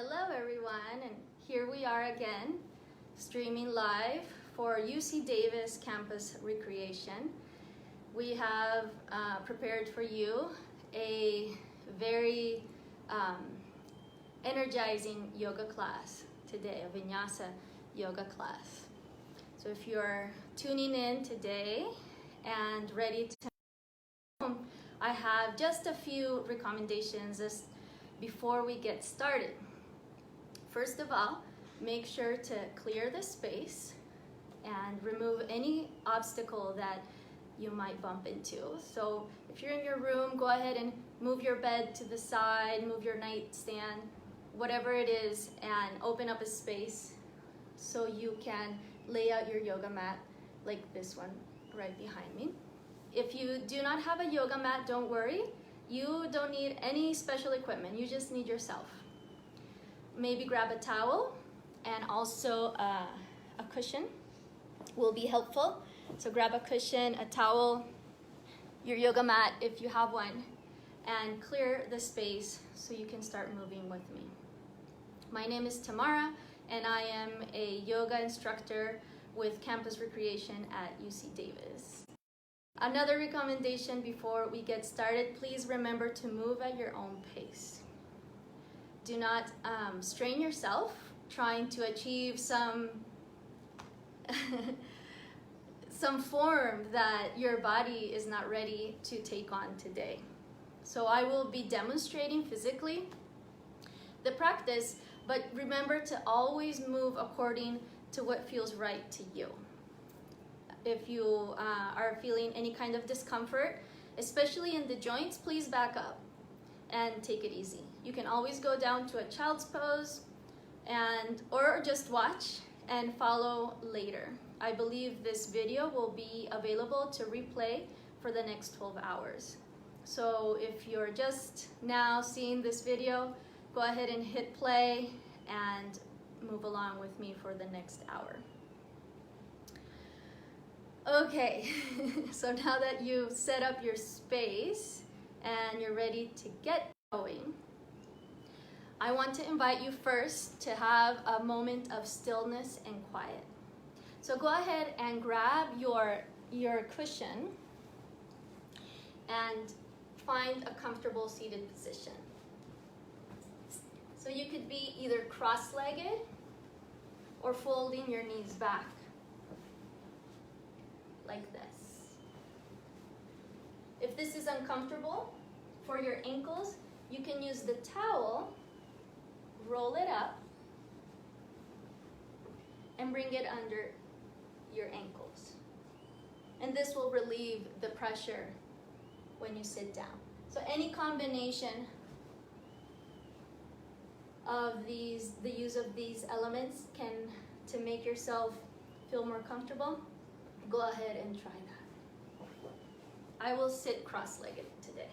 Hello everyone, and here we are again, streaming live for UC Davis Campus Recreation. We have prepared for you a very energizing yoga class today, a Vinyasa yoga class. So if you're tuning in today and ready to, I have just a few recommendations before we get started. First of all, make sure to clear the space and remove any obstacle that you might bump into. So if you're in your room, go ahead and move your bed to the side, move your nightstand, whatever it is, and open up a space so you can lay out your yoga mat like this one right behind me. If you do not have a yoga mat, don't worry. You don't need any special equipment. You just need yourself. Maybe grab a towel, and also a cushion will be helpful. So grab a cushion, a towel, your yoga mat if you have one, and clear the space so you can start moving with me. My name is Tamara, and I am a yoga instructor with Campus Recreation at UC Davis. Another recommendation before we get started, please remember to move at your own pace. Do not strain yourself trying to achieve some form that your body is not ready to take on today. So I will be demonstrating physically the practice, but remember to always move according to what feels right to you. If you are feeling any kind of discomfort, especially in the joints, please back up and take it easy. You can always go down to a child's pose or just watch and follow later. I believe this video will be available to replay for the next 12 hours. So if you're just now seeing this video, go ahead and hit play and move along with me for the next hour. Okay, so now that you've set up your space and you're ready to get going, I want to invite you first to have a moment of stillness and quiet. So go ahead and grab your cushion and find a comfortable seated position. So you could be either cross-legged or folding your knees back like this. If this is uncomfortable for your ankles, you can use the towel, roll it up, and bring it under your ankles. And this will relieve the pressure when you sit down. So any combination of the use of these elements to make yourself feel more comfortable, go ahead and try that. I will sit cross-legged today.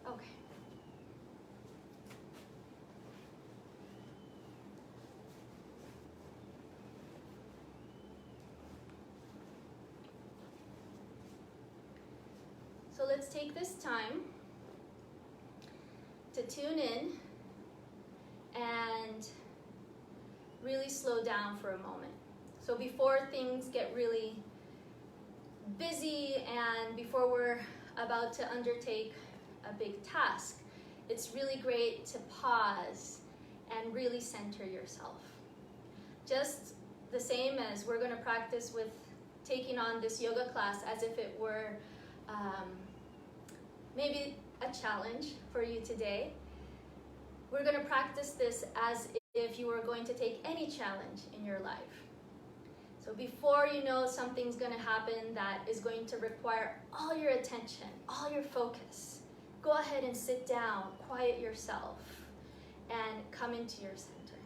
Okay. So let's take this time to tune in and really slow down for a moment. So before things get really busy and before we're about to undertake a big task, it's really great to pause and really center yourself. Just the same as we're going to practice with taking on this yoga class as if it were maybe a challenge for you today. We're going to practice this as if you were going to take any challenge in your life. So before you know something's going to happen that is going to require all your attention, all your focus, go ahead and sit down, quiet yourself, and come into your center.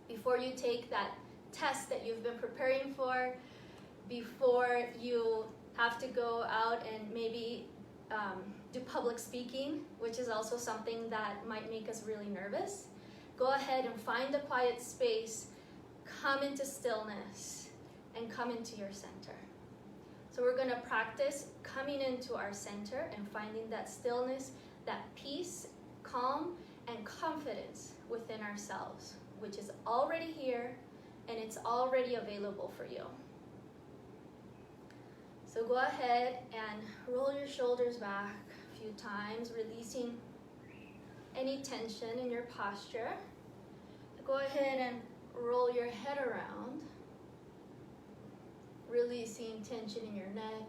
Before you take that test that you've been preparing for, before you have to go out and maybe do public speaking, which is also something that might make us really nervous, go ahead and find a quiet space, come into stillness, and come into your center. So we're going to practice coming into our center and finding that stillness, that peace, calm, and confidence within ourselves, which is already here and it's already available for you. So go ahead and roll your shoulders back a few times, releasing any tension in your posture. Go ahead and roll your head around, releasing tension in your neck.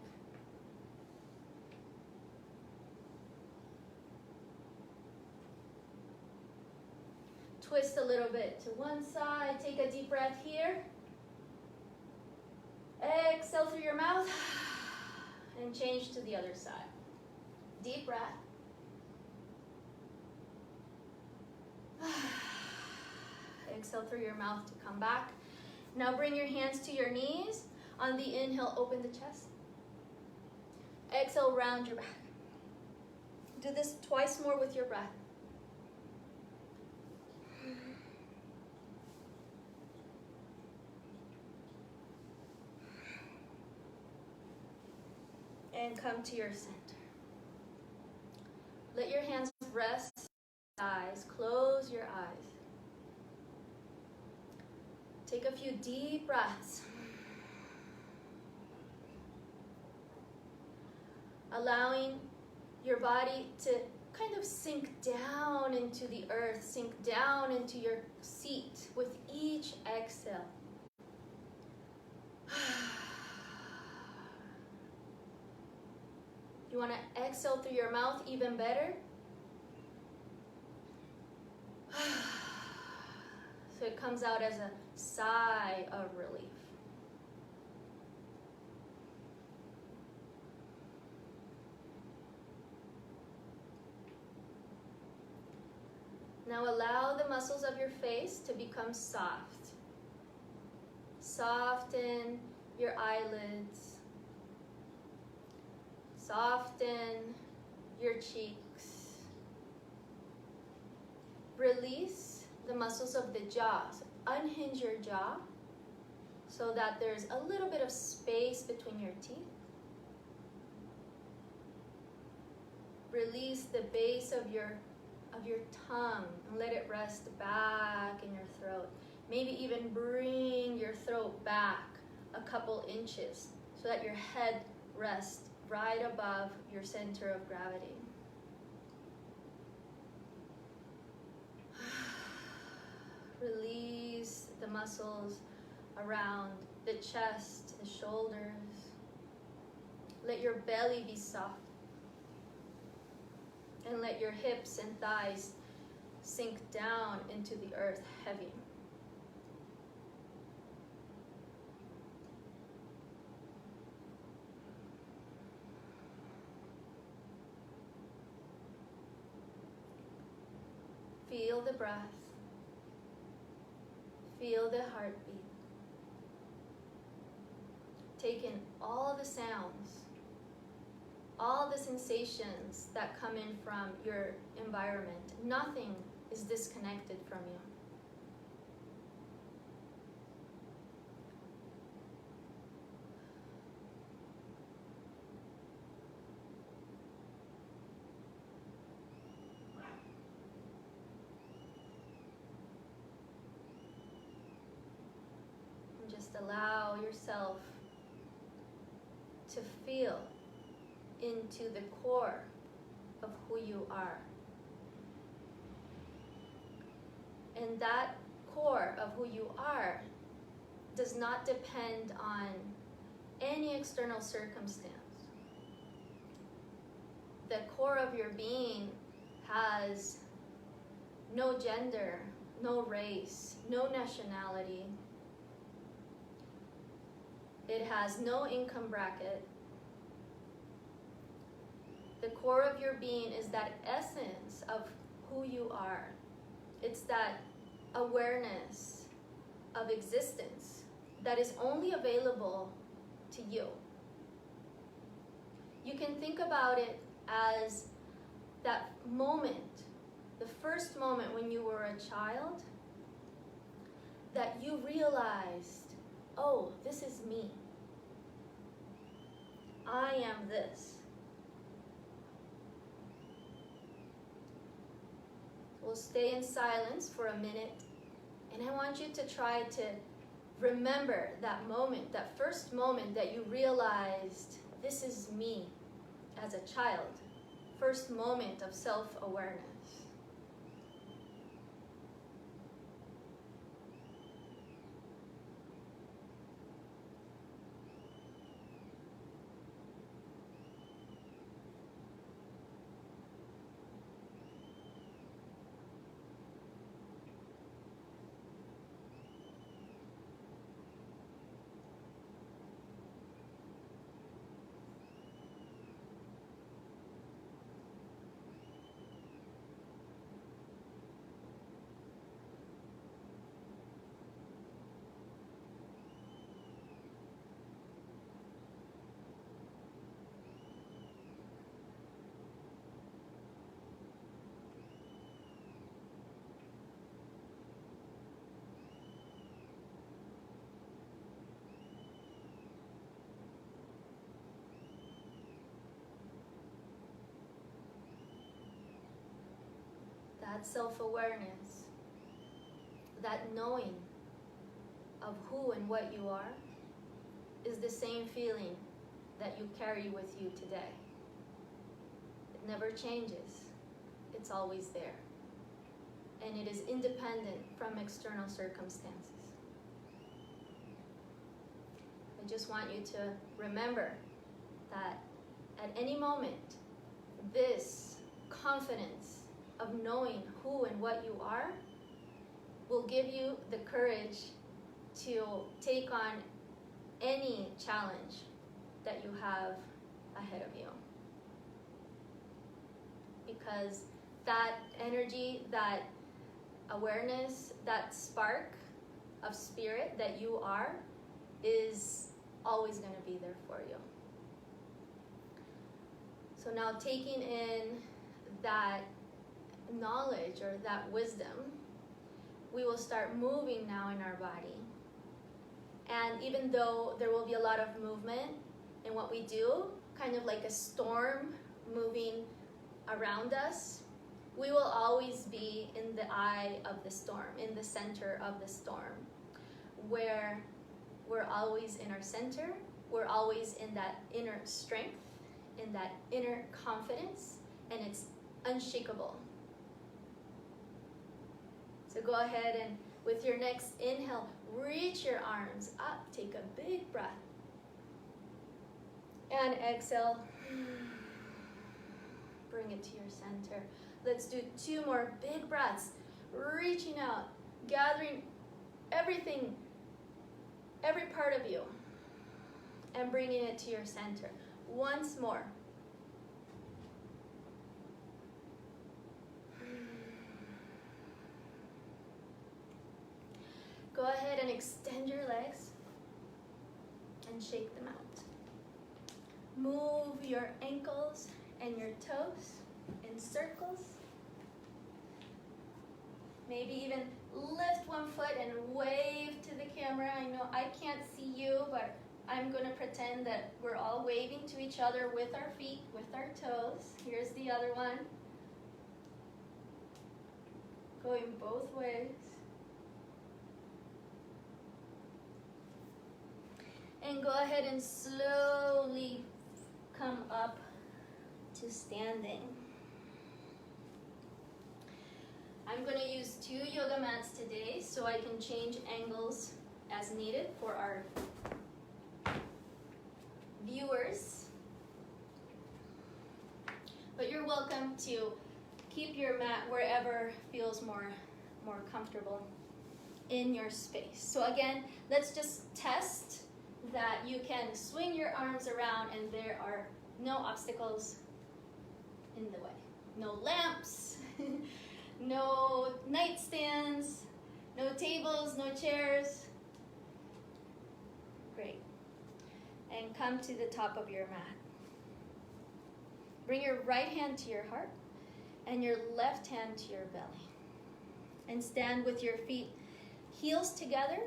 Twist a little bit to one side. Take a deep breath here. Exhale through your mouth and change to the other side. Deep breath. Exhale through your mouth to come back. Now bring your hands to your knees. On the inhale, open the chest. Exhale, round your back. Do this twice more with your breath. And come to your center. Let your hands rest on your eyes. Close your eyes. Take a few deep breaths. Allowing your body to kind of sink down into the earth, sink down into your seat with each exhale. You want to exhale through your mouth even better? So it comes out as a sigh of relief. Now allow the muscles of your face to become soft. Soften your eyelids. Soften your cheeks. Release the muscles of the jaw. So unhinge your jaw so that there's a little bit of space between your teeth. Release the base of your tongue and let it rest back in your throat. Maybe even bring your throat back a couple inches so that your head rests right above your center of gravity. Release the muscles around the chest, the shoulders. Let your belly be soft. And let your hips and thighs sink down into the earth heavy. Feel the breath. Feel the heartbeat. Take in all the sounds, all the sensations that come in from your environment. Nothing is disconnected from you. And just allow yourself to feel into the core of who you are. And that core of who you are does not depend on any external circumstance. The core of your being has no gender, no race, no nationality. It has no income bracket. The core of your being is that essence of who you are. It's that awareness of existence that is only available to you. You can think about it as that moment, the first moment when you were a child, that you realized, oh, this is me. I am this. we'll stay in silence for a minute, and I want you to try to remember that moment, that first moment that you realized, this is me as a child. First moment of self-awareness. That self-awareness, that knowing of who and what you are, is the same feeling that you carry with you today. It never changes. It's always there. And it is independent from external circumstances. I just want you to remember that at any moment, this confidence of knowing who and what you are will give you the courage to take on any challenge that you have ahead of you. Because that energy, that awareness, that spark of spirit that you are is always going to be there for you. So now taking in that knowledge or that wisdom, we will start moving now in our body. And even though there will be a lot of movement in what we do, kind of like a storm moving around us, we will always be in the eye of the storm, in the center of the storm, where we're always in our center, we're always in that inner strength, in that inner confidence, and it's unshakable. So go ahead and with your next inhale, reach your arms up, take a big breath. And exhale, bring it to your center. Let's do 2 more big breaths, reaching out, gathering everything, every part of you, and bringing it to your center. Once more. Go ahead and extend your legs and shake them out. Move your ankles and your toes in circles. Maybe even lift one foot and wave to the camera. I know I can't see you, but I'm going to pretend that we're all waving to each other with our feet, with our toes. Here's the other one. Going both ways. And go ahead and slowly come up to standing. I'm going to use 2 yoga mats today so I can change angles as needed for our viewers. But you're welcome to keep your mat wherever feels more comfortable in your space. So again, let's just test that you can swing your arms around and there are no obstacles in the way. No lamps, no nightstands, no tables, no chairs. Great. And come to the top of your mat. Bring your right hand to your heart and your left hand to your belly. And stand with your feet heels together,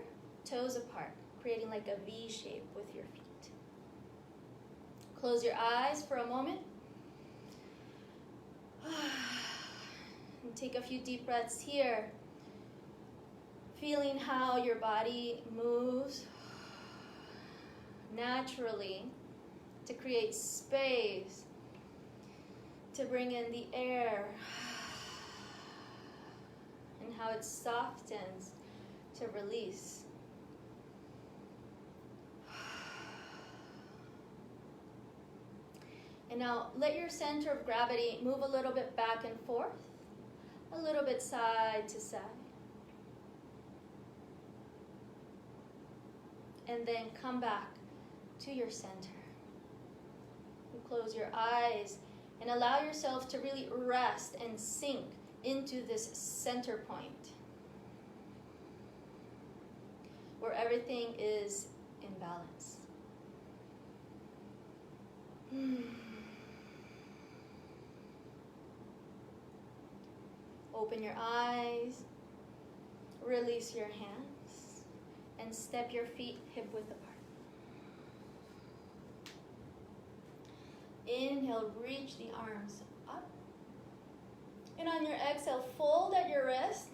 toes apart, creating like a V shape with your feet. Close your eyes for a moment. take a few deep breaths here. Feeling how your body moves naturally to create space, to bring in the air, and how it softens to release. And now let your center of gravity move a little bit back and forth, a little bit side to side. And then come back to your center. You close your eyes and allow yourself to really rest and sink into this center point where everything is in balance. Open your eyes, release your hands, and step your feet hip-width apart. Inhale, reach the arms up. And on your exhale, fold at your wrist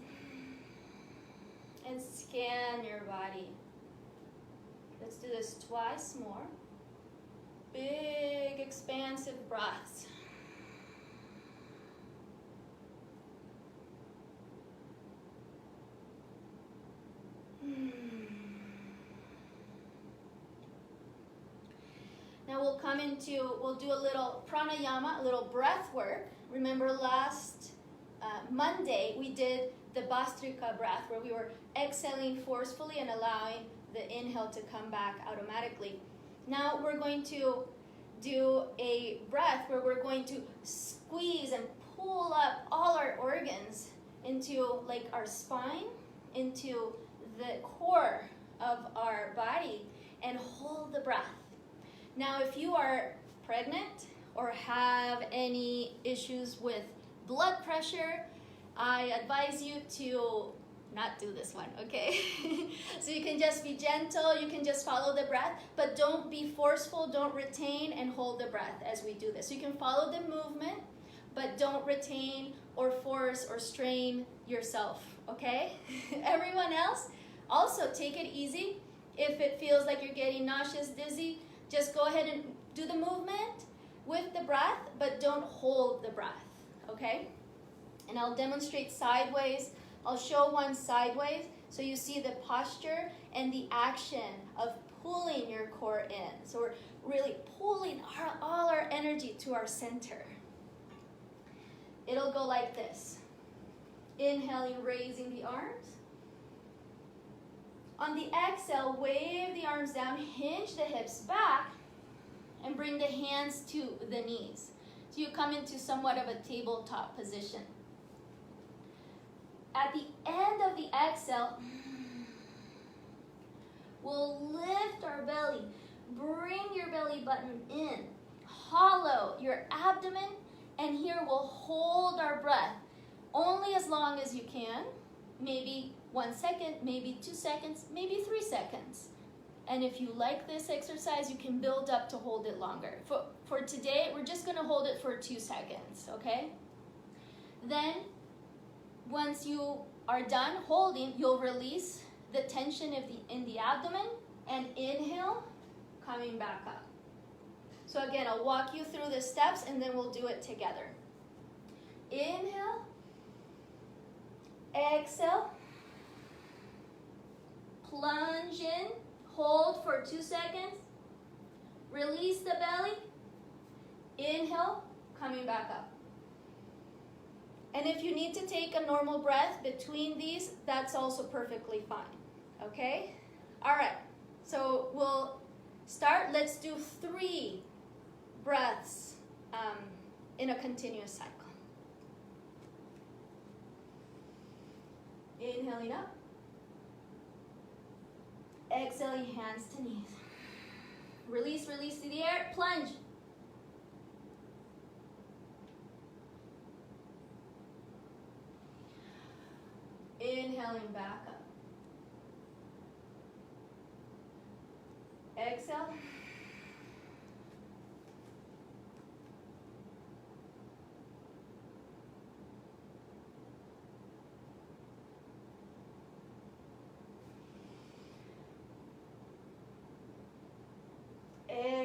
and scan your body. Let's do this twice more. Big, expansive breaths. Now we'll do a little pranayama, a little breath work. Remember last Monday we did the Bhastrika breath where we were exhaling forcefully and allowing the inhale to come back automatically. Now we're going to do a breath where we're going to squeeze and pull up all our organs into like our spine, into the core of our body, and hold the breath. Now, if you are pregnant or have any issues with blood pressure, I advise you to not do this one, okay? So you can just be gentle, you can just follow the breath, but don't be forceful, don't retain, and hold the breath as we do this. So you can follow the movement, but don't retain or force or strain yourself, okay? Everyone else, also take it easy. If it feels like you're getting nauseous, dizzy, just go ahead and do the movement with the breath, but don't hold the breath, okay? And I'll demonstrate sideways. I'll show one sideways so you see the posture and the action of pulling your core in. So we're really pulling all our energy to our center. It'll go like this. Inhaling, raising the arms. On the exhale, wave the arms down, hinge the hips back, and bring the hands to the knees. So you come into somewhat of a tabletop position. At the end of the exhale, we'll lift our belly. Bring your belly button in. Hollow your abdomen, and here we'll hold our breath only as long as you can. Maybe 1 second, maybe 2 seconds, maybe 3 seconds. And if you like this exercise, you can build up to hold it longer. For today, we're just gonna hold it for 2 seconds, okay? Then, once you are done holding, you'll release the tension in the abdomen and inhale, coming back up. So again, I'll walk you through the steps and then we'll do it together. Inhale, exhale, plunge in, hold for 2 seconds, release the belly, inhale, coming back up. And if you need to take a normal breath between these, that's also perfectly fine, okay? All right, so we'll start. Let's do 3 breaths in a continuous cycle. Inhaling up. Exhaling, hands to knees. Release, release to the air, plunge. Inhaling back up. Exhale.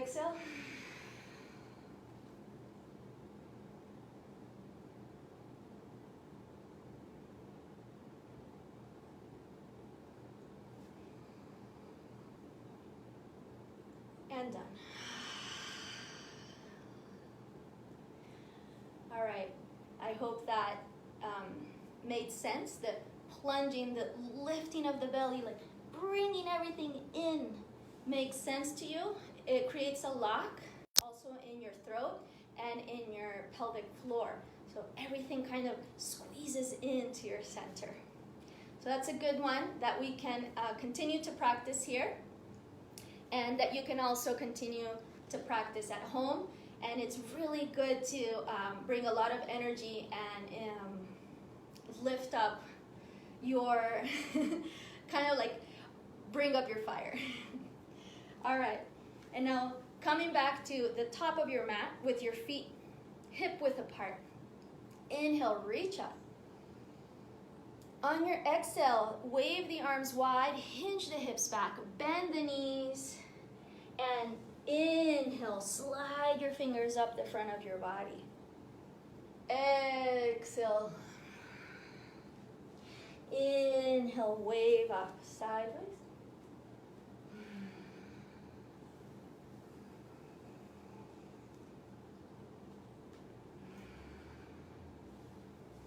Exhale. And done. All right. I hope that made sense. The plunging, the lifting of the belly, like bringing everything in makes sense to you. It creates a lock also in your throat and in your pelvic floor. So everything kind of squeezes into your center. So that's a good one that we can continue to practice here, and that you can also continue to practice at home. And it's really good to bring a lot of energy and lift up your, kind of like bring up your fire. All right, and now coming back to the top of your mat with your feet hip width apart. Inhale, reach up. On your exhale, wave the arms wide, hinge the hips back, bend the knees, and inhale, slide your fingers up the front of your body. Exhale. Inhale, wave up sideways.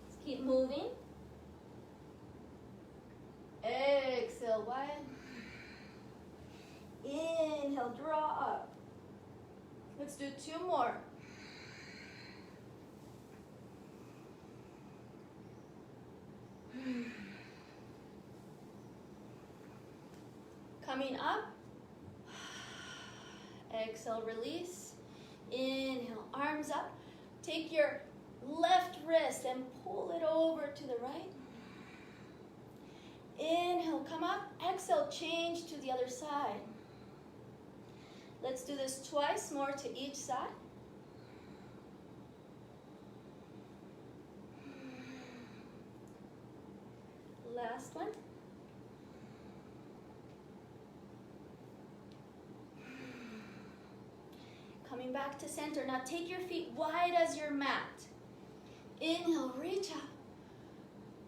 Let's keep moving. Exhale, wide. Inhale, draw up. Let's do 2 more. Coming up. Exhale, release. Inhale, arms up. Take your left wrist and pull it over to the right. Inhale, come up. Exhale, change to the other side. Let's do this twice more to each side. Last one. Coming back to center. Now take your feet wide as your mat. Inhale, reach up.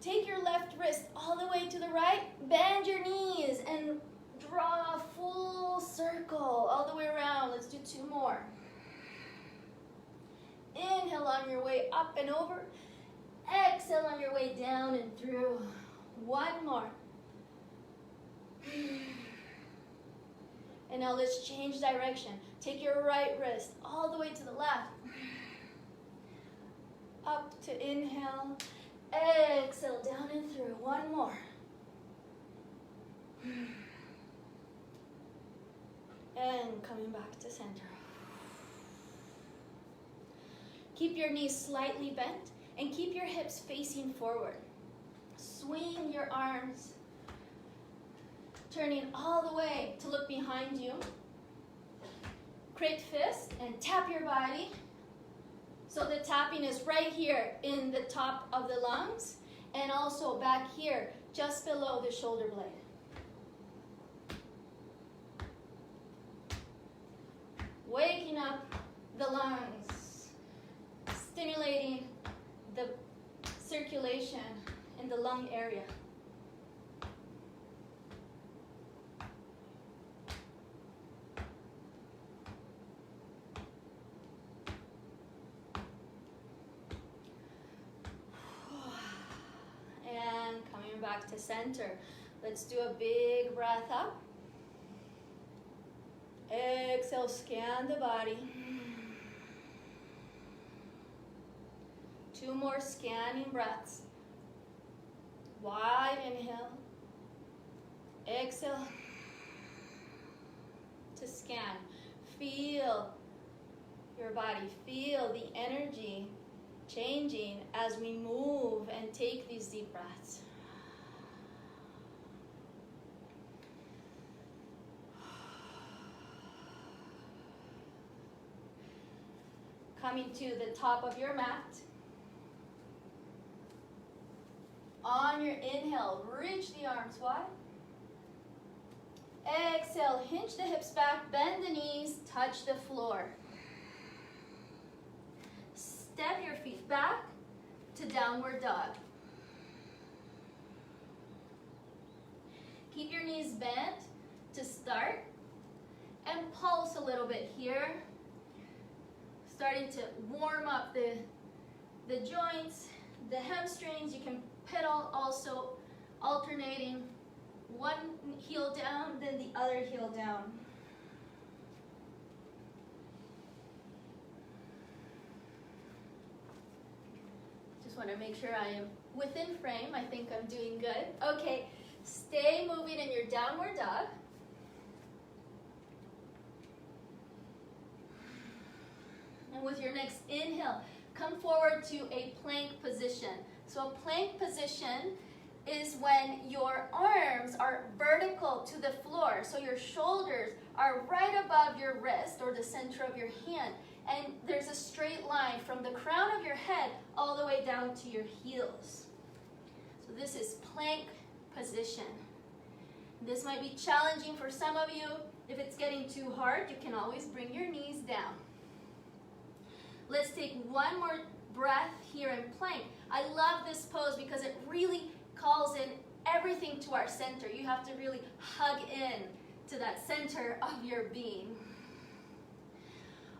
Take your left wrist all the way to the right. Bend your knees and draw a full circle all the way around. Let's do 2 more. Inhale on your way up and over. Exhale on your way down and through. 1 more. And now let's change direction. Take your right wrist all the way to the left. Up to inhale. Exhale, down and through. 1 more. And coming back to center. Keep your knees slightly bent and keep your hips facing forward. Swing your arms, turning all the way to look behind you. Create fist and tap your body. So the tapping is right here in the top of the lungs and also back here just below the shoulder blade. Waking up the lungs, stimulating the circulation in the lung area. And coming back to center. Let's do a big breath up. Exhale, scan the body. 2 more scanning breaths. Wide inhale. Exhale to scan. Feel your body. Feel the energy changing as we move and take these deep breaths. Coming to the top of your mat. On your inhale, reach the arms wide. Exhale, hinge the hips back, bend the knees, touch the floor. Step your feet back to downward dog. Keep your knees bent to start and pulse a little bit here. Starting to warm up the joints, the hamstrings. You can pedal also, alternating one heel down, then the other heel down. Just want to make sure I am within frame. I think I'm doing good. Okay, stay moving in your downward dog. And with your next inhale, come forward to a plank position. So a plank position is when your arms are vertical to the floor. So your shoulders are right above your wrist or the center of your hand. And there's a straight line from the crown of your head all the way down to your heels. So this is plank position. This might be challenging for some of you. If it's getting too hard, you can always bring your knees down. Let's take one more breath here in plank. I love this pose because it really calls in everything to our center. You have to really hug in to that center of your being.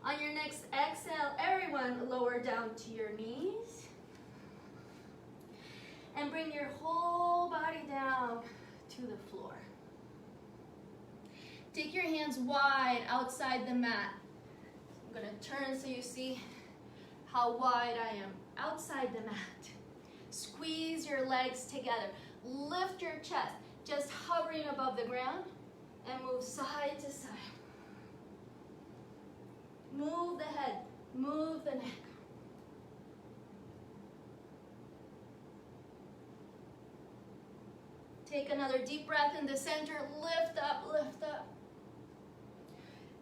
On your next exhale, everyone lower down to your knees. And bring your whole body down to the floor. Take your hands wide outside the mat. I'm going to turn so you see how wide I am outside the mat. Squeeze your legs together. Lift your chest, just hovering above the ground, and move side to side. Move the head, move the neck. Take another deep breath in the center. Lift up, lift up.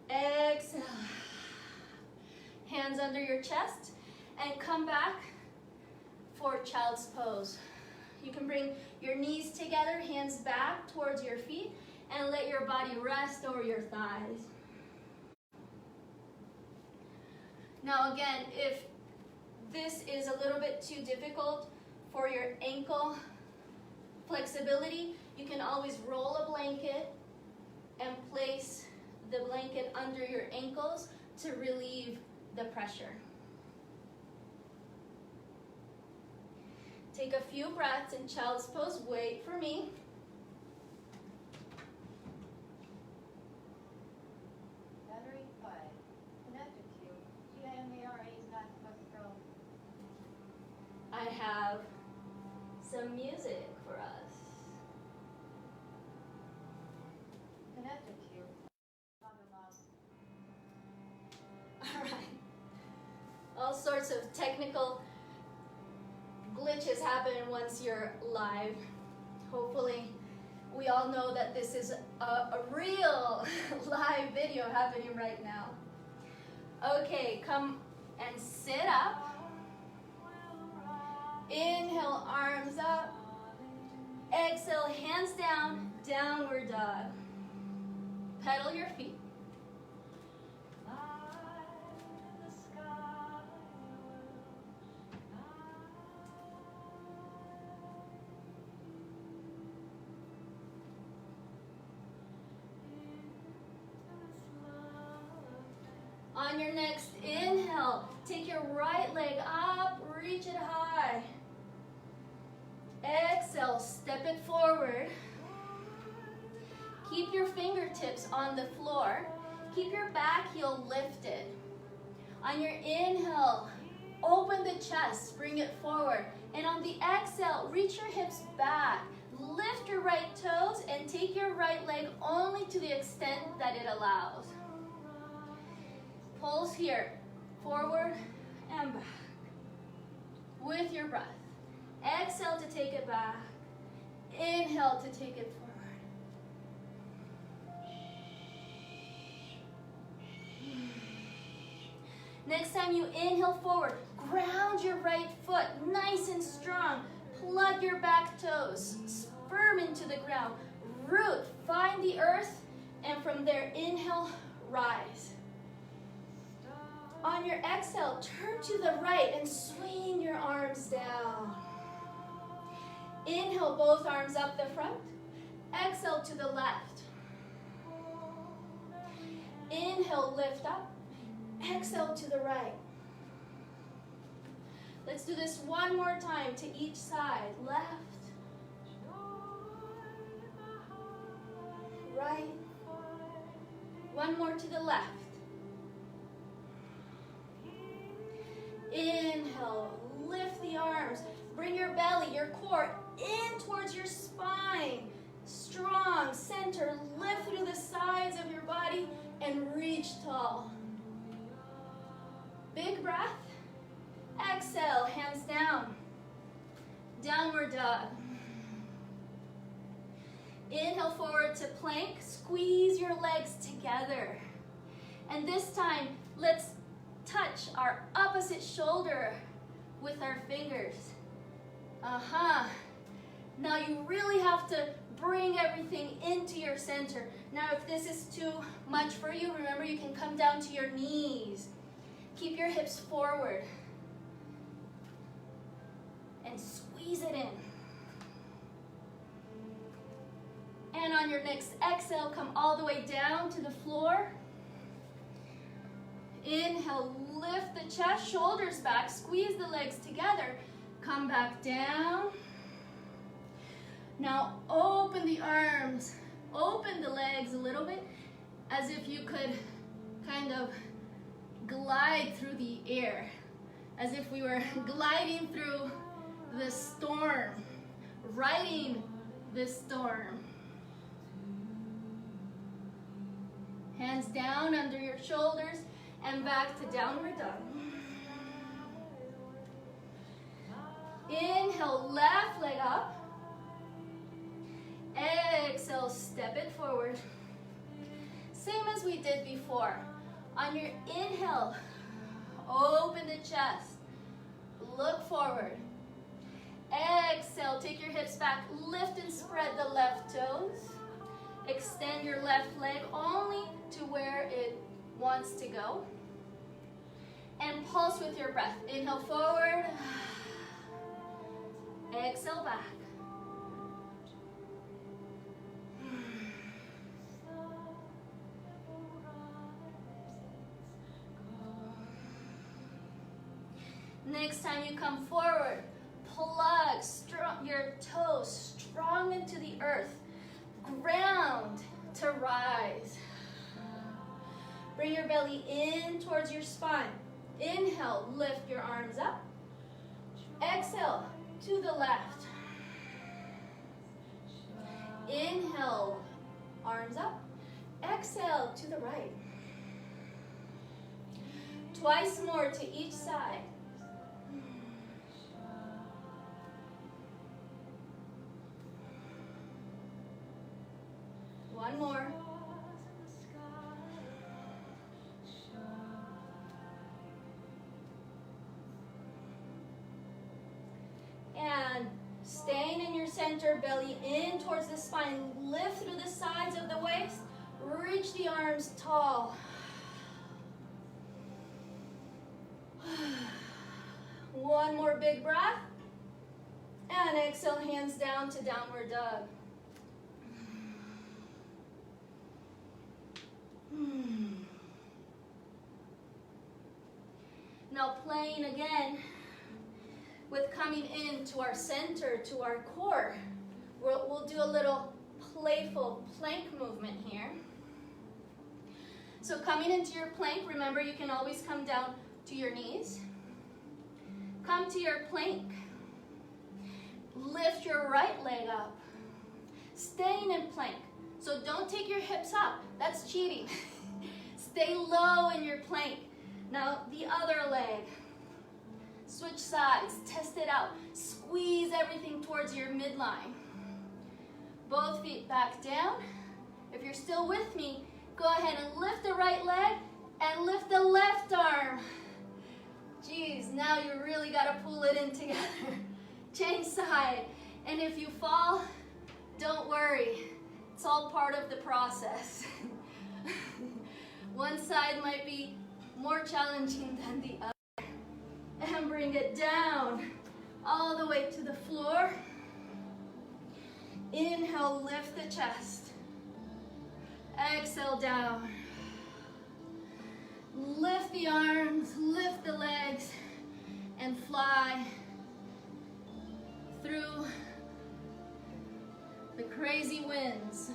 Exhale. Hands under your chest and come back for child's pose. You can bring your knees together, hands back towards your feet, and let your body rest over your thighs. Now again, if this is a little bit too difficult for your ankle flexibility, you can always roll a blanket and place the blanket under your ankles to relieve the pressure. Take a few breaths in child's pose. Wait for me. Battery 5. Connected to. GMARA is not supposed to go. I have some music for us. Connected to. All right. All sorts of technical glitches happen once you're live. Hopefully, we all know that this is a real live video happening right now. Okay, come and sit up. Inhale, arms up. Exhale, hands down, downward dog. Pedal your feet. On your next inhale, take your right leg up, reach it high. Exhale, step it forward. Keep your fingertips on the floor. Keep your back heel lifted. On your inhale, open the chest, bring it forward. And on the exhale, reach your hips back. Lift your right toes and take your right leg only to the extent that it allows. Pulse here, forward and back with your breath. Exhale to take it back. Inhale to take it forward. Next time you inhale forward, ground your right foot nice and strong. Plug your back toes, firm into the ground. Root, find the earth And from there, inhale, rise. On your exhale, turn to the right and swing your arms down. Inhale, both arms up the front. Exhale to the left. Inhale, lift up. Exhale to the right. Let's do this one more time to each side. Left. Right. One more to the left. Inhale, lift the arms. Bring your belly, your core in towards your spine. Strong, center, lift through the sides of your body and reach tall. Big breath. Exhale, hands down. Downward dog. Inhale forward to plank. Squeeze your legs together. And this time, let's touch our opposite shoulder with our fingers. Now you really have to bring everything into your center. Now if this is too much for you, remember you can come down to your knees. Keep your hips forward. And squeeze it in. And on your next exhale, come all the way down to the floor. Inhale, lift the chest, shoulders back, squeeze the legs together. Come back down. Now open the arms, open the legs a little bit, as if you could kind of glide through the air, as if we were gliding through the storm, riding the storm. Hands down under your shoulders and back to downward dog. Inhale, left leg up. Exhale, step it forward. Same as we did before. On your inhale, open the chest. Look forward. Exhale, take your hips back. Lift and spread the left toes. Extend your left leg only to where it wants to go. And pulse with your breath. Inhale forward. Exhale back. Next time you come forward, plug your toes strong into the earth. Ground to rise. Bring your belly in towards your spine. Inhale, lift your arms up. Exhale, to the left. Inhale, arms up. Exhale, to the right. Twice more to each side. One more. And staying in your center, belly in towards the spine. Lift through the sides of the waist. Reach the arms tall. One more big breath. And exhale, hands down to downward dog. Now playing again with coming into our center, to our core. We'll do a little playful plank movement here. So coming into your plank, remember you can always come down to your knees. Come to your plank. Lift your right leg up. Staying in plank. So don't take your hips up. That's cheating. Stay low in your plank. Now the other leg. Switch sides. Test it out. Squeeze everything towards your midline. Both feet back down. If you're still with me, go ahead and lift the right leg and lift the left arm. Geez, now you really got to pull it in together. Change side. And if you fall, don't worry. It's all part of the process. One side might be more challenging than the other. And bring it down all the way to the floor. Inhale, lift the chest. Exhale, down. Lift the arms, lift the legs, and fly through the crazy winds.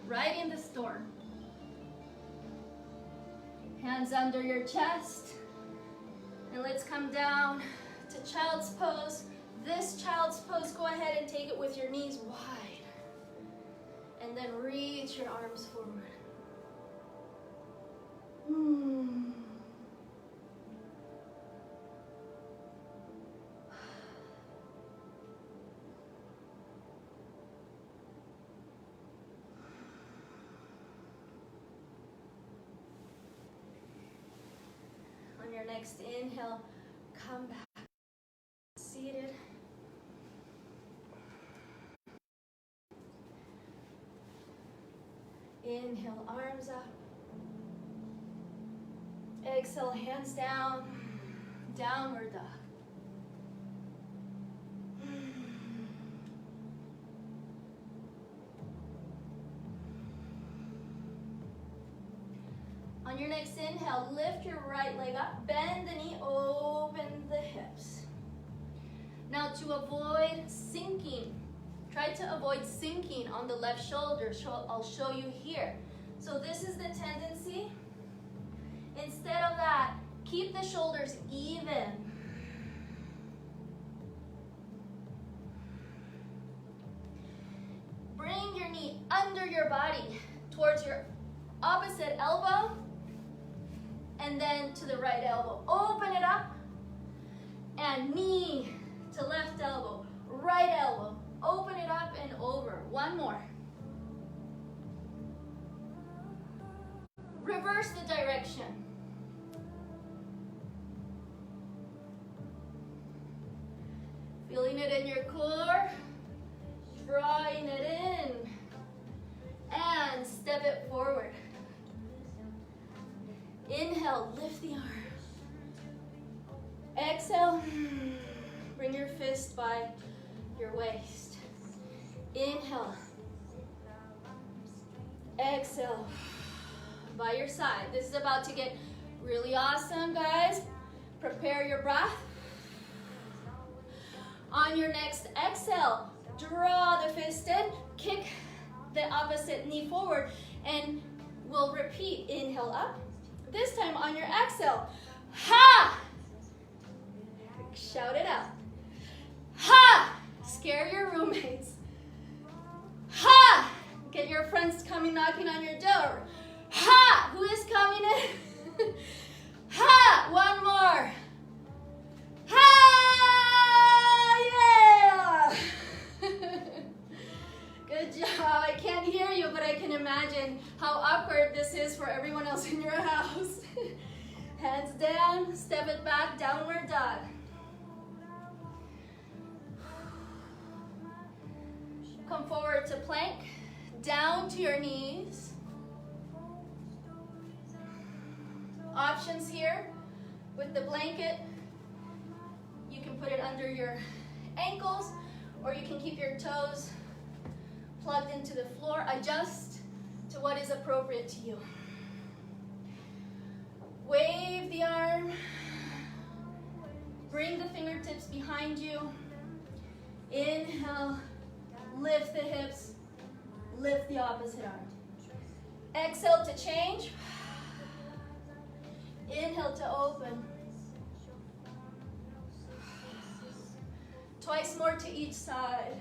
Right in the storm. Hands under your chest. And let's come down to child's pose. This child's pose, go ahead and take it with your knees wide. And then reach your arms forward. On your next inhale, come back seated. Inhale, arms up. Exhale, hands down. Downward dog. On your next inhale, lift your right leg up, bend the knee, open the hips. Now to avoid sinking, try to avoid sinking on the left shoulder. I'll show you here. So this is the tendency. Instead of that, keep the shoulders even. Bring your knee under your body towards your opposite elbow and then to the right elbow. Open it up and knee to left elbow, right elbow. Open it up and over. One more. Reverse the direction. Feeling it in your core. Drawing it in. And step it forward. Inhale, lift the arms. Exhale, bring your fist by your waist. Inhale. Exhale. By your side. This is about to get really awesome, guys. Prepare your breath. On your next exhale, draw the fist in, kick the opposite knee forward, and we'll repeat. Inhale up. This time on your exhale, ha! Shout it out. Ha! Scare your roommates. Ha! Get your friends coming knocking on your door. Ha! Who is coming in? Ha! One more. Ha! Yeah! Good job. I can't hear you, but I can imagine how awkward this is for everyone else in your house. Hands down, step it back, downward dog. Come forward to plank, down to your knees. Options here with the blanket. You can put it under your ankles, or you can keep your toes plugged into the floor. Adjust to what is appropriate to you. Wave the arm. Bring the fingertips behind you. Inhale. Lift the hips. Lift the opposite arm. Exhale to change. Inhale to open. Twice more to each side.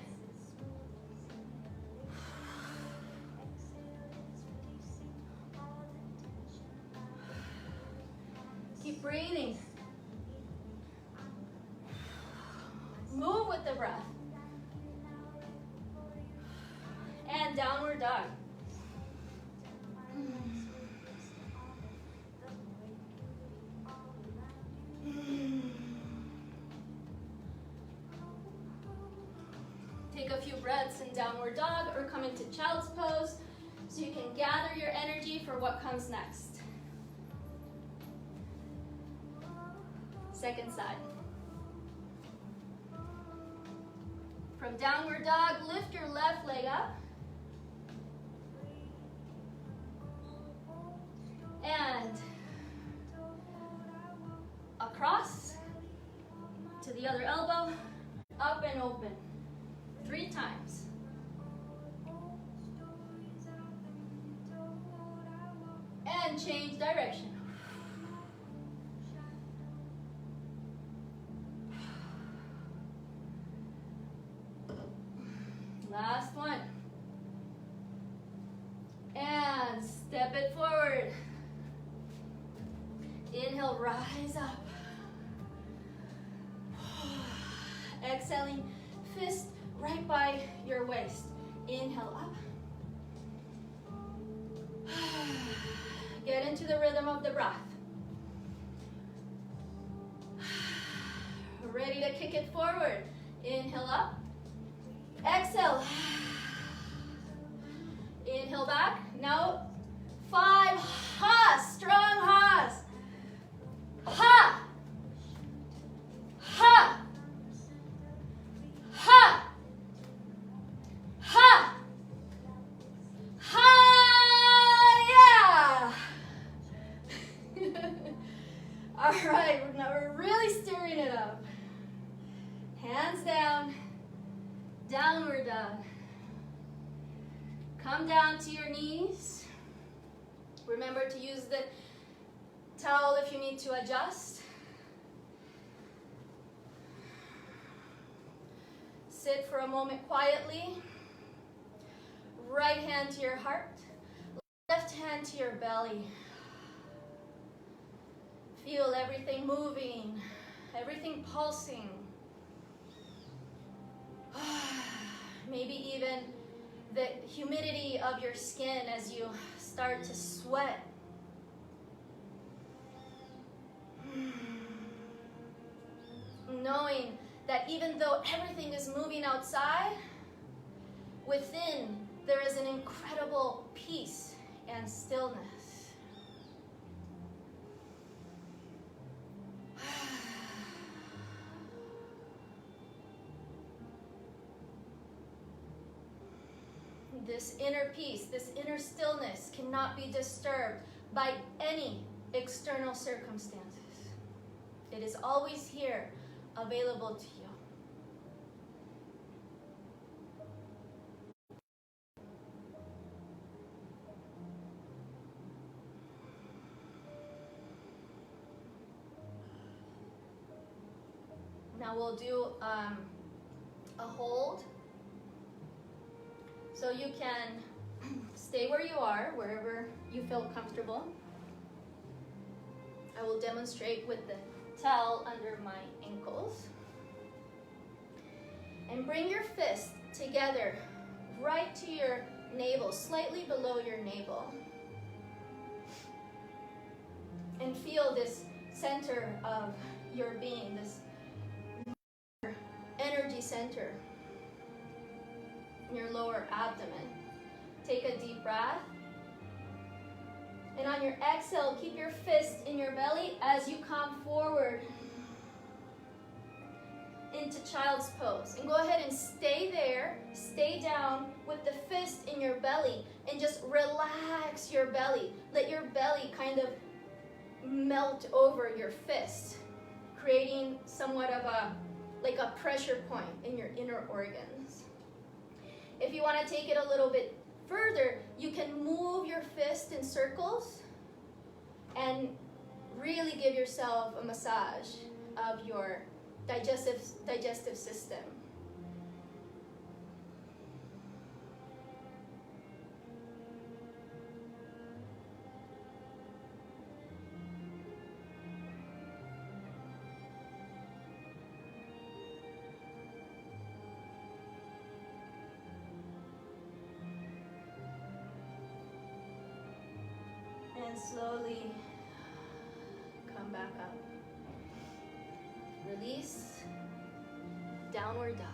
Keep breathing. Move with the breath. And downward dog. take a few breaths in downward dog or come into child's pose so you can gather your energy for what comes next. Second side. From downward dog, lift your left leg up. And across to the other elbow, up and open. 3 times. And change direction. Last one. And step it forward. Inhale, rise up. Exhaling, fist right by your waist. Inhale up. Get into the rhythm of the breath. Ready to kick it forward. Inhale up. Exhale. Inhale back. Now 5 ha's, strong ha's. Ha. Ha. Ha. Ha. Ha. Yeah. All right, now we're really stirring it up. Hands down. Downward dog. Come down to your knees. Remember to use the towel if you need to adjust. Sit for a moment quietly. Right hand to your heart. Left hand to your belly. Feel everything moving, everything pulsing. Maybe even the humidity of your skin as you start to sweat. Knowing that even though everything is moving outside, within there is an incredible peace and stillness. This inner peace, this inner stillness cannot be disturbed by any external circumstances. It is always here, available to you. Now we'll do a hold. So you can stay where you are, wherever you feel comfortable. I will demonstrate with the towel under my ankles. And bring your fist together right to your navel, slightly below your navel. And feel this center of your being, this energy center in your lower abdomen. Take a deep breath. And on your exhale, keep your fist in your belly as you come forward into child's pose. And go ahead and stay there, stay down with the fist in your belly and just relax your belly. Let your belly kind of melt over your fist, creating somewhat of a pressure point in your inner organs. If you want to take it a little bit further, you can move your fist in circles and really give yourself a massage of your digestive system. And slowly come back up. Release, downward dog.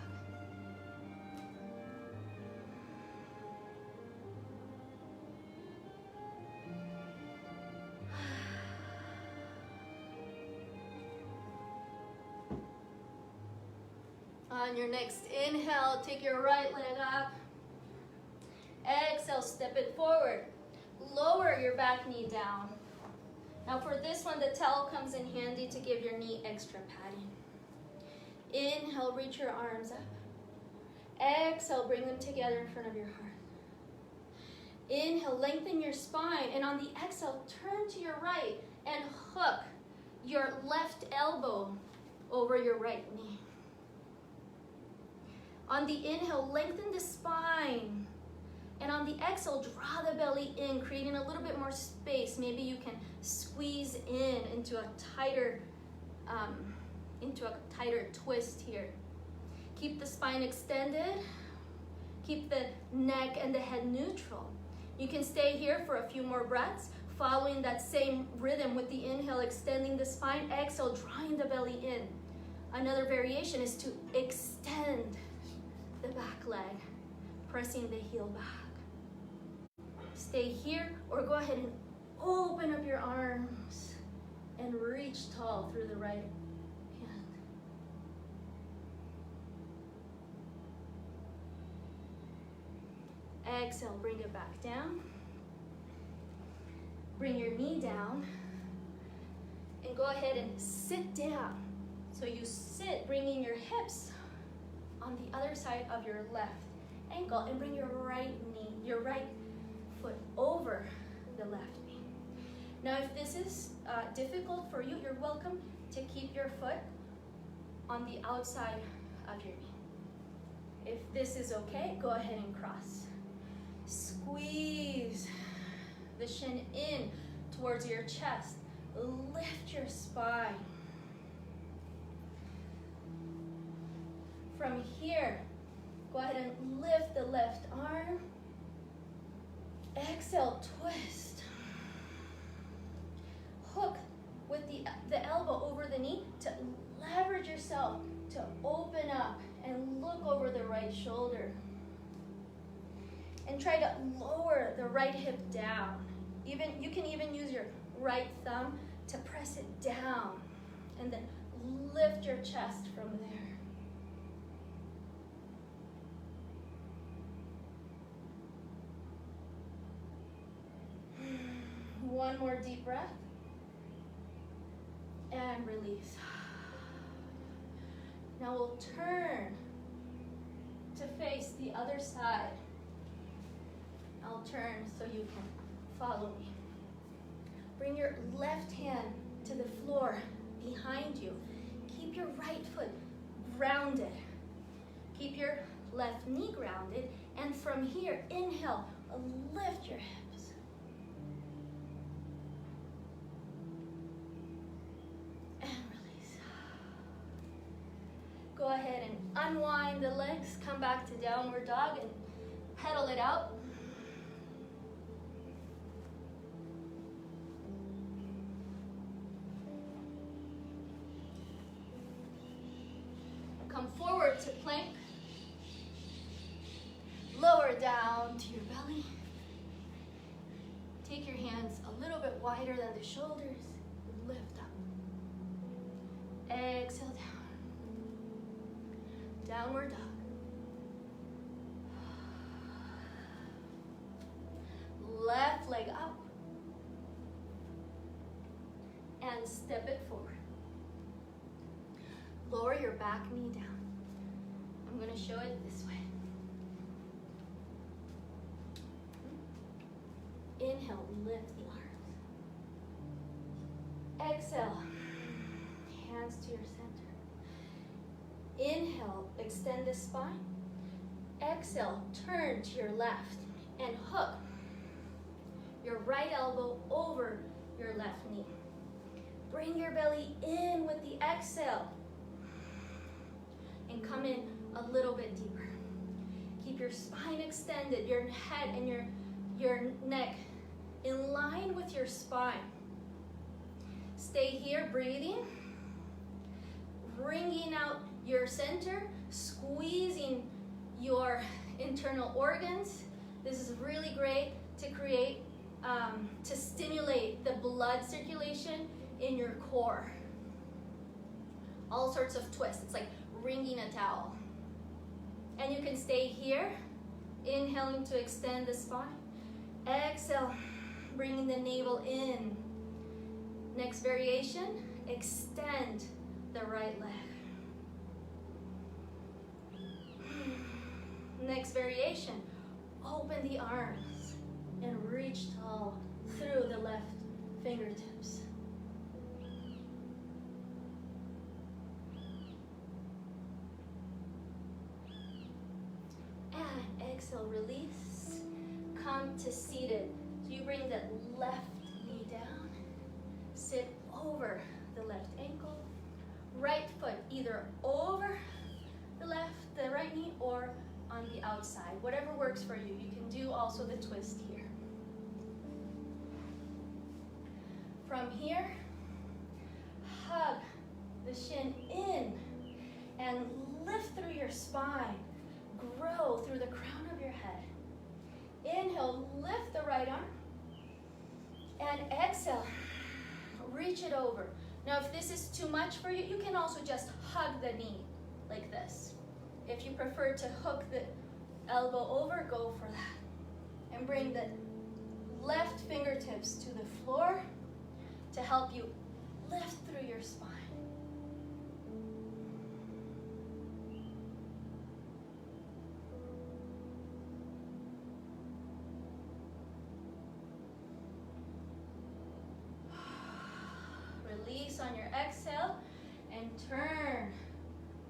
On your next inhale, take your right leg up. Exhale, step it forward. Lower your back knee down. Now for this one, the towel comes in handy to give your knee extra padding. Inhale, reach your arms up. Exhale, bring them together in front of your heart. Inhale, lengthen your spine, and on the exhale, turn to your right and hook your left elbow over your right knee. On the inhale, lengthen the spine. And on the exhale, draw the belly in, creating a little bit more space. Maybe you can squeeze in into a tighter twist here. Keep the spine extended. Keep the neck and the head neutral. You can stay here for a few more breaths, following that same rhythm with the inhale, extending the spine. Exhale, drawing the belly in. Another variation is to extend the back leg, pressing the heel back. Stay here or go ahead and open up your arms and reach tall through the right hand. Exhale, bring it back down. Bring your knee down and go ahead and sit down. So you sit, bringing your hips on the other side of your left ankle, and bring your right foot over the left knee. Now, if this is difficult for you, you're welcome to keep your foot on the outside of your knee. If this is okay, go ahead and cross. Squeeze the shin in towards your chest. Lift your spine. From here, go ahead and lift the left arm. Exhale, twist. Hook with the elbow over the knee to leverage yourself to open up and look over the right shoulder. And try to lower the right hip down. You can even use your right thumb to press it down and then lift your chest from there. One more deep breath. And release. Now we'll turn to face the other side. I'll turn so you can follow me. Bring your left hand to the floor behind you. Keep your right foot grounded. Keep your left knee grounded. And from here, inhale, lift your hips. Go ahead and unwind the legs, come back to downward dog and pedal it out. Come forward to plank. Lower down to your belly. Take your hands a little bit wider than the shoulders. Lift up. Exhale down. Downward dog. Left leg up. And step it forward. Lower your back knee down. I'm going to show it this way. Inhale, lift the arms. Exhale, hands to your center. Inhale, extend the spine. Exhale, turn to your left and hook your right elbow over your left knee. Bring your belly in with the exhale and come in a little bit deeper. Keep your spine extended, your head and your neck in line with your spine. Stay here, breathing, bringing out your center, squeezing your internal organs. This is really great to create, to stimulate the blood circulation in your core. All sorts of twists. It's like wringing a towel. And you can stay here, inhaling to extend the spine. Exhale, bringing the navel in. Next variation, extend the right leg. Next variation, open the arms and reach tall through the left fingertips. And exhale, release. Come to seated. So you bring the left knee down. Sit over the left ankle. Right foot either over the right knee or on the outside. Whatever works for you. You can do also the twist here. From here, hug the shin in and lift through your spine. Grow through the crown of your head. Inhale, lift the right arm. And exhale, reach it over. Now if this is too much for you, you can also just hug the knee like this. If you prefer to hook the elbow over, go for that. And bring the left fingertips to the floor to help you lift through your spine. Release on your exhale and turn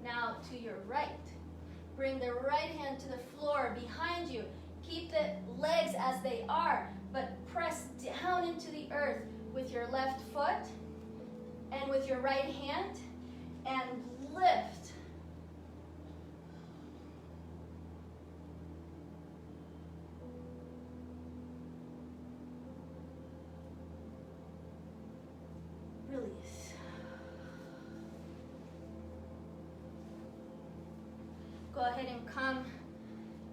now to your right. Bring the right hand to the floor behind you. Keep the legs as they are, but press down into the earth with your left foot and with your right hand and lift. Release. Go ahead and come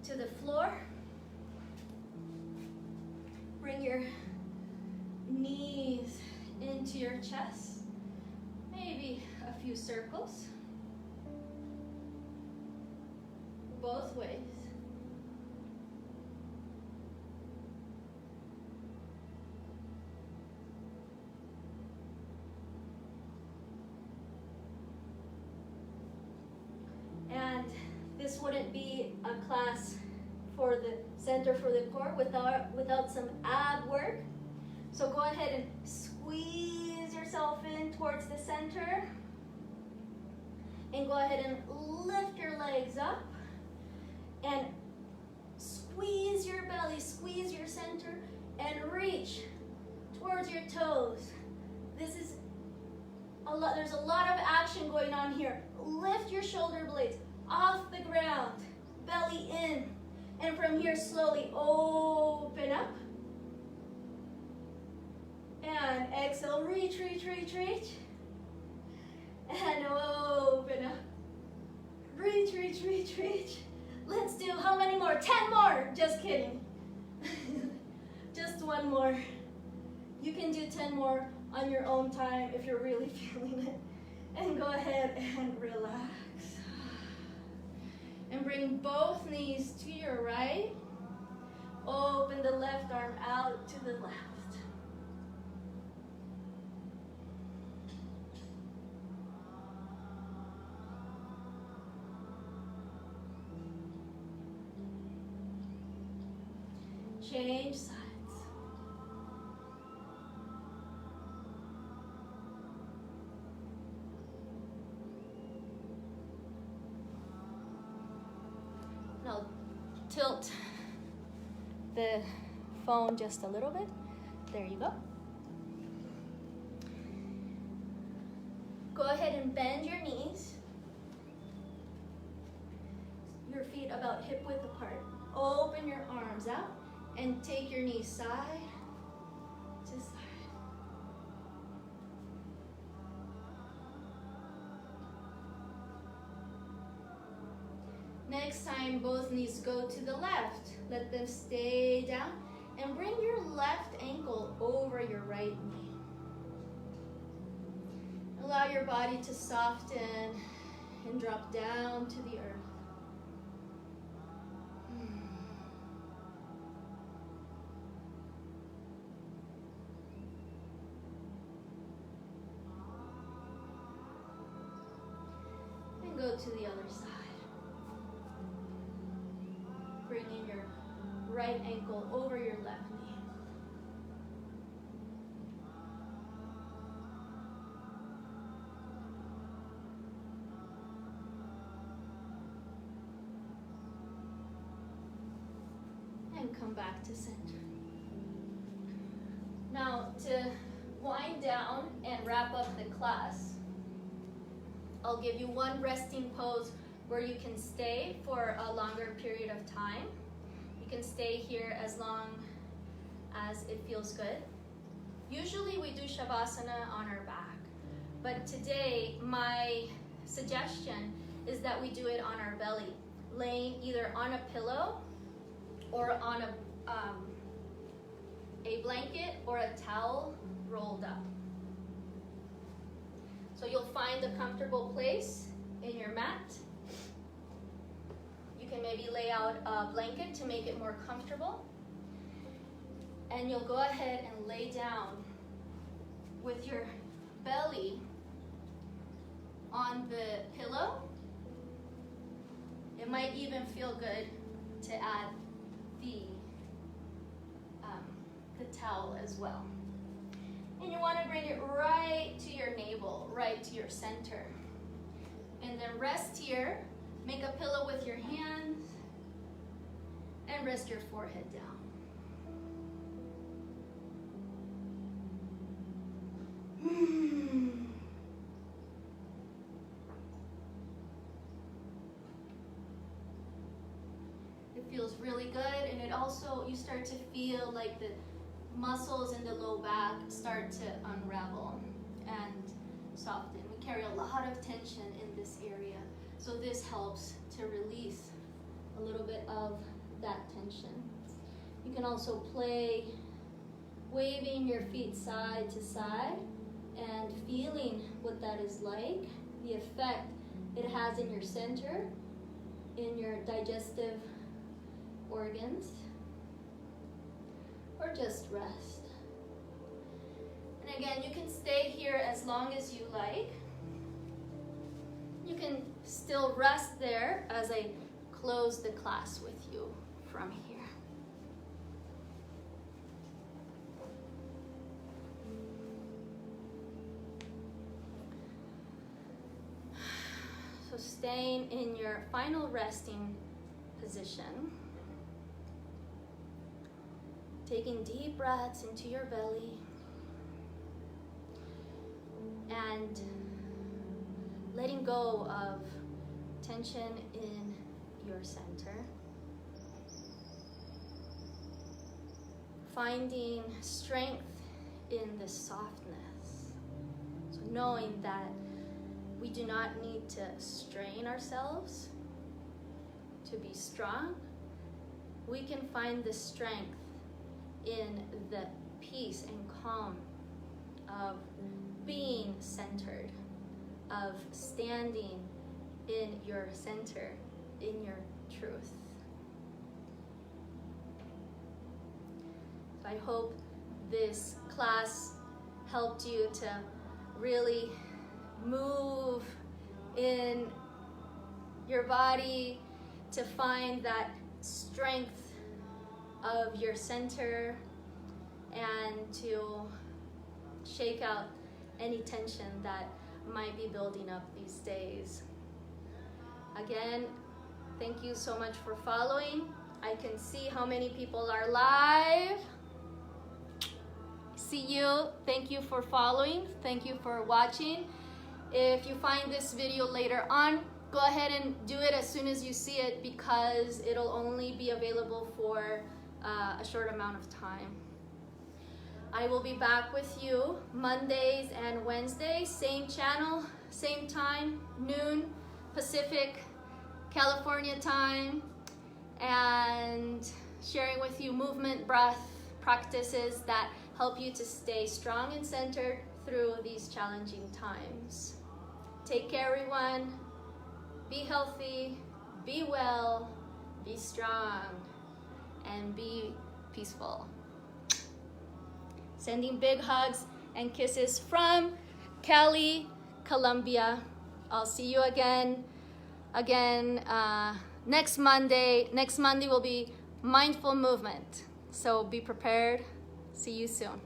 to the floor. Bring your knees into your chest. Maybe a few circles. Both ways. And this wouldn't be a class for the center for the core without some ab work. So go ahead and squeeze yourself in towards the center. And go ahead and lift your legs up. And squeeze your belly, squeeze your center, and reach towards your toes. This is a lot, there's a lot of action going on here. Lift your shoulder blades off the ground, belly in. And from here, slowly open up. And exhale, reach, reach, reach, reach. And open up. Reach, reach, reach, reach. Let's do how many more? 10 more. Just kidding. Just one more. You can do 10 more on your own time if you're really feeling it. And go ahead and relax. And bring both knees to your right. Open the left arm out to the left. Change sides. Now tilt the phone just a little bit. There you go. Go ahead and bend your knees. Your feet about hip width apart. Open your arms out and take your knees side to side. Next time, both knees go to the left. Let them stay down and bring your left ankle over your right knee. Allow your body to soften and drop down to the earth. go to the other side. Bringing your right ankle over your left knee. And come back to center. Now, to wind down and wrap up the class, I'll give you one resting pose where you can stay for a longer period of time. You can stay here as long as it feels good. Usually we do Shavasana on our back, but today my suggestion is that we do it on our belly, laying either on a pillow or on a blanket or a towel rolled up. So you'll find a comfortable place in your mat. You can maybe lay out a blanket to make it more comfortable. And you'll go ahead and lay down with your belly on the pillow. It might even feel good to add the towel as well. And you want to bring it right to your navel, right to your center. And then rest here, make a pillow with your hands, and rest your forehead down. It feels really good, and it also, you start to feel like the muscles in the low back start to unravel and soften. We carry a lot of tension in this area, so this helps to release a little bit of that tension. You can also play waving your feet side to side and feeling what that is like, the effect it has in your center, in your digestive organs, or just rest. And again, you can stay here as long as you like. You can still rest there as I close the class with you from here. So staying in your final resting position, taking deep breaths into your belly and letting go of tension in your center. Finding strength in the softness. So knowing that we do not need to strain ourselves to be strong. We can find the strength in the peace and calm of being centered, of standing in your center, in your truth. So I hope this class helped you to really move in your body, to find that strength of your center, and to shake out any tension that might be building up these days. Again, thank you so much for following. I can see how many people are live. See you. Thank you for following. Thank you for watching. If you find this video later on, go ahead and do it as soon as you see it, because it'll only be available for a short amount of time. I will be back with you Mondays and Wednesdays, same channel, same time, noon Pacific, California time, and sharing with you movement, breath practices that help you to stay strong and centered through these challenging times. Take care, everyone. Be healthy, be well, be strong, and be peaceful. Sending big hugs and kisses from Cali, Colombia. I'll see you again Again, next Monday will be mindful movement. So be prepared. See you soon.